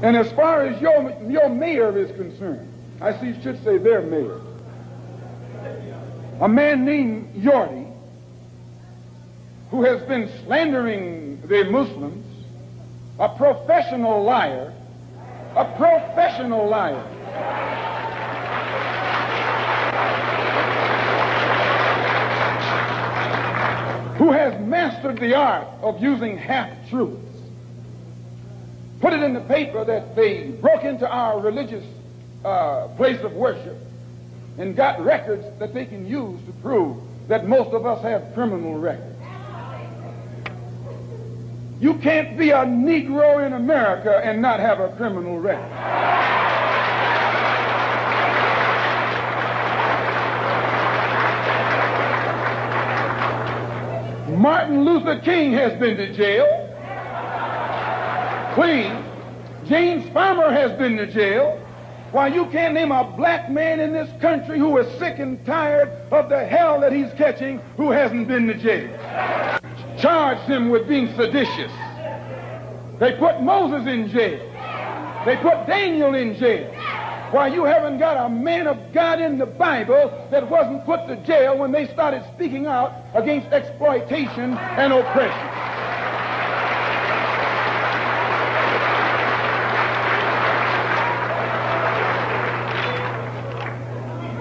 And as far as your mayor is concerned, I see you should say their mayor, a man named Yorty, who has been slandering the Muslims, a professional liar, who has mastered the art of using half-truths. Put it in the paper that they broke into our religious place of worship and got records that they can use to prove that most of us have criminal records. You can't be a Negro in America and not have a criminal record. Martin Luther King has been to jail. Clean. James Farmer has been to jail. Why, you can't name a black man in this country who is sick and tired of the hell that he's catching who hasn't been to jail. Charged him with being seditious. They put Moses in jail. They put Daniel in jail. Why, you haven't got a man of God in the Bible that wasn't put to jail when they started speaking out against exploitation and oppression.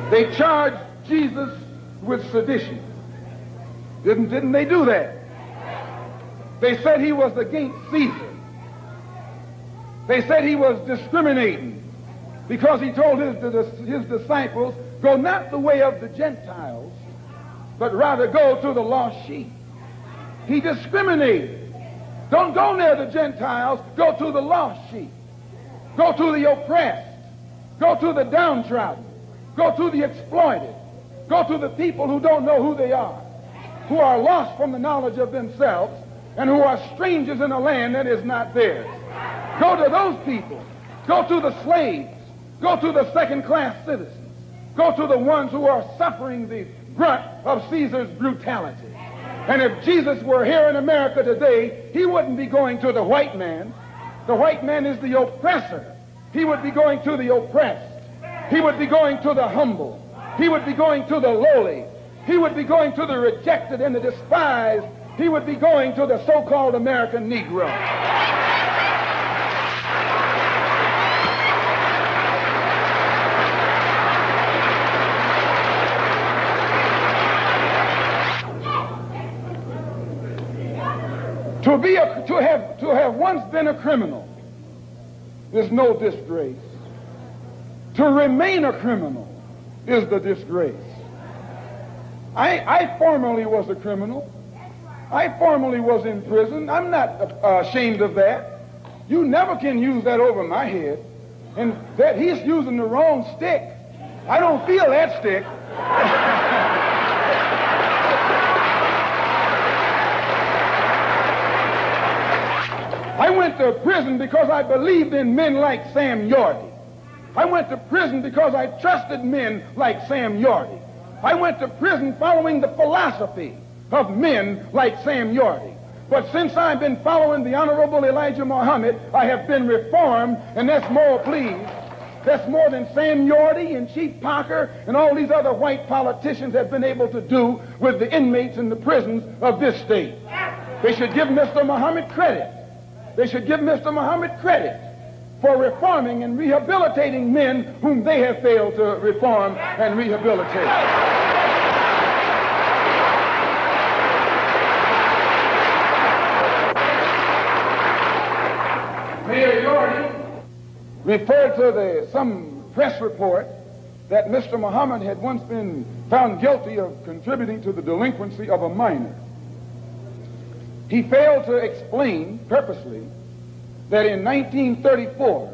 They charged Jesus with sedition. Didn't they do that? They said he was against Caesar. They said he was discriminating because he told his disciples, go not the way of the Gentiles, but rather go to the lost sheep. He discriminated. Don't go near the Gentiles, go to the lost sheep. Go to the oppressed. Go to the downtrodden. Go to the exploited. Go to the people who don't know who they are, who are lost from the knowledge of themselves, and who are strangers in a land that is not theirs. Go to those people. Go to the slaves. Go to the second-class citizens. Go to the ones who are suffering the brunt of Caesar's brutality. And if Jesus were here in America today, he wouldn't be going to the white man. The white man is the oppressor. He would be going to the oppressed. He would be going to the humble. He would be going to the lowly. He would be going to the rejected and the despised. He would be going to the so-called American Negro. To have once been a criminal is no disgrace. To remain a criminal is the disgrace. I formerly was a criminal. I formerly was in prison. I'm not ashamed of that. You never can use that over my head. And that he's using the wrong stick. I don't feel that stick. I went to prison because I believed in men like Sam Yorty. I went to prison because I trusted men like Sam Yorty. I went to prison following the philosophy of men like Sam Yorty. But since I've been following the Honorable Elijah Muhammad, I have been reformed, and that's more, please. That's more than Sam Yorty and Chief Parker and all these other white politicians have been able to do with the inmates in the prisons of this state. They should give Mr. Muhammad credit. They should give Mr. Muhammad credit for reforming and rehabilitating men whom they have failed to reform and rehabilitate. Mayor Yorty referred to some press report that Mr. Muhammad had once been found guilty of contributing to the delinquency of a minor. He failed to explain purposely that in 1934,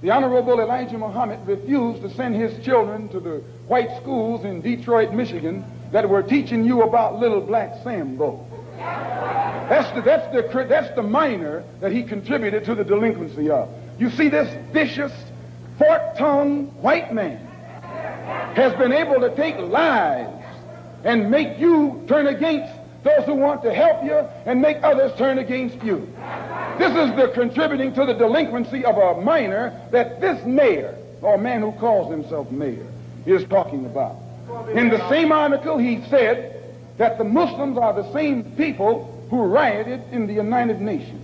the Honorable Elijah Muhammad refused to send his children to the white schools in Detroit, Michigan that were teaching you about little black Sambo. That's the minor that he contributed to the delinquency of. You see, this vicious, fork-tongued white man has been able to take lies and make you turn against those who want to help you and make others turn against you. This is the contributing to the delinquency of a minor that this mayor, or man who calls himself mayor, is talking about. In the same article, he said that the Muslims are the same people who rioted in the United Nations.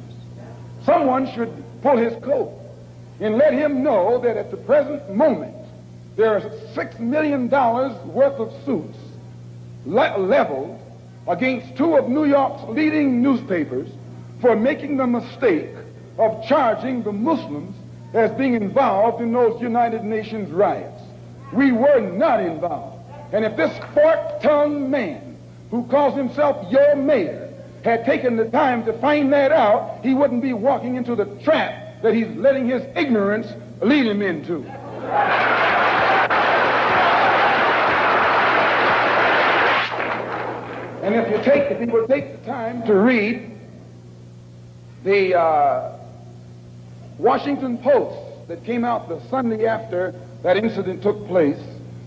Someone should pull his coat and let him know that at the present moment, there is $6 million worth of suits leveled against two of New York's leading newspapers for making the mistake of charging the Muslims as being involved in those United Nations riots. We were not involved. And if this fork-tongued man who calls himself your mayor had taken the time to find that out, he wouldn't be walking into the trap that he's letting his ignorance lead him into. And if you would take the time to read the Washington Post that came out the Sunday after that incident took place,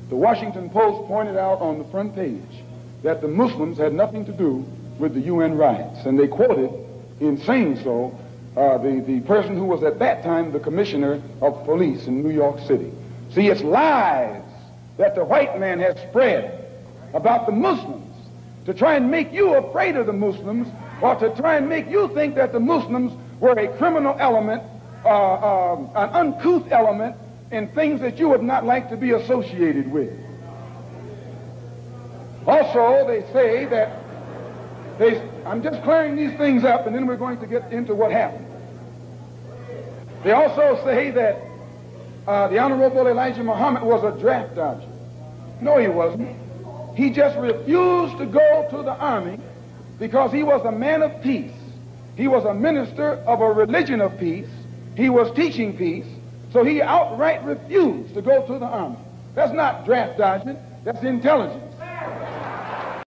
the Washington Post pointed out on the front page that the Muslims had nothing to do with the UN riots. And they quoted, in saying so, the person who was at that time the commissioner of police in New York City. See, it's lies that the white man has spread about the Muslims to try and make you afraid of the Muslims, or to try and make you think that the Muslims were a criminal element, an uncouth element, and things that you would not like to be associated with. Also, they say that I'm just clearing these things up, and then we're going to get into what happened. They also say that the Honorable Elijah Muhammad was a draft dodger. No, he wasn't. He just refused to go to the army because he was a man of peace. He was a minister of a religion of peace. He was teaching peace. So he outright refused to go to the army. That's not draft dodging. That's intelligence.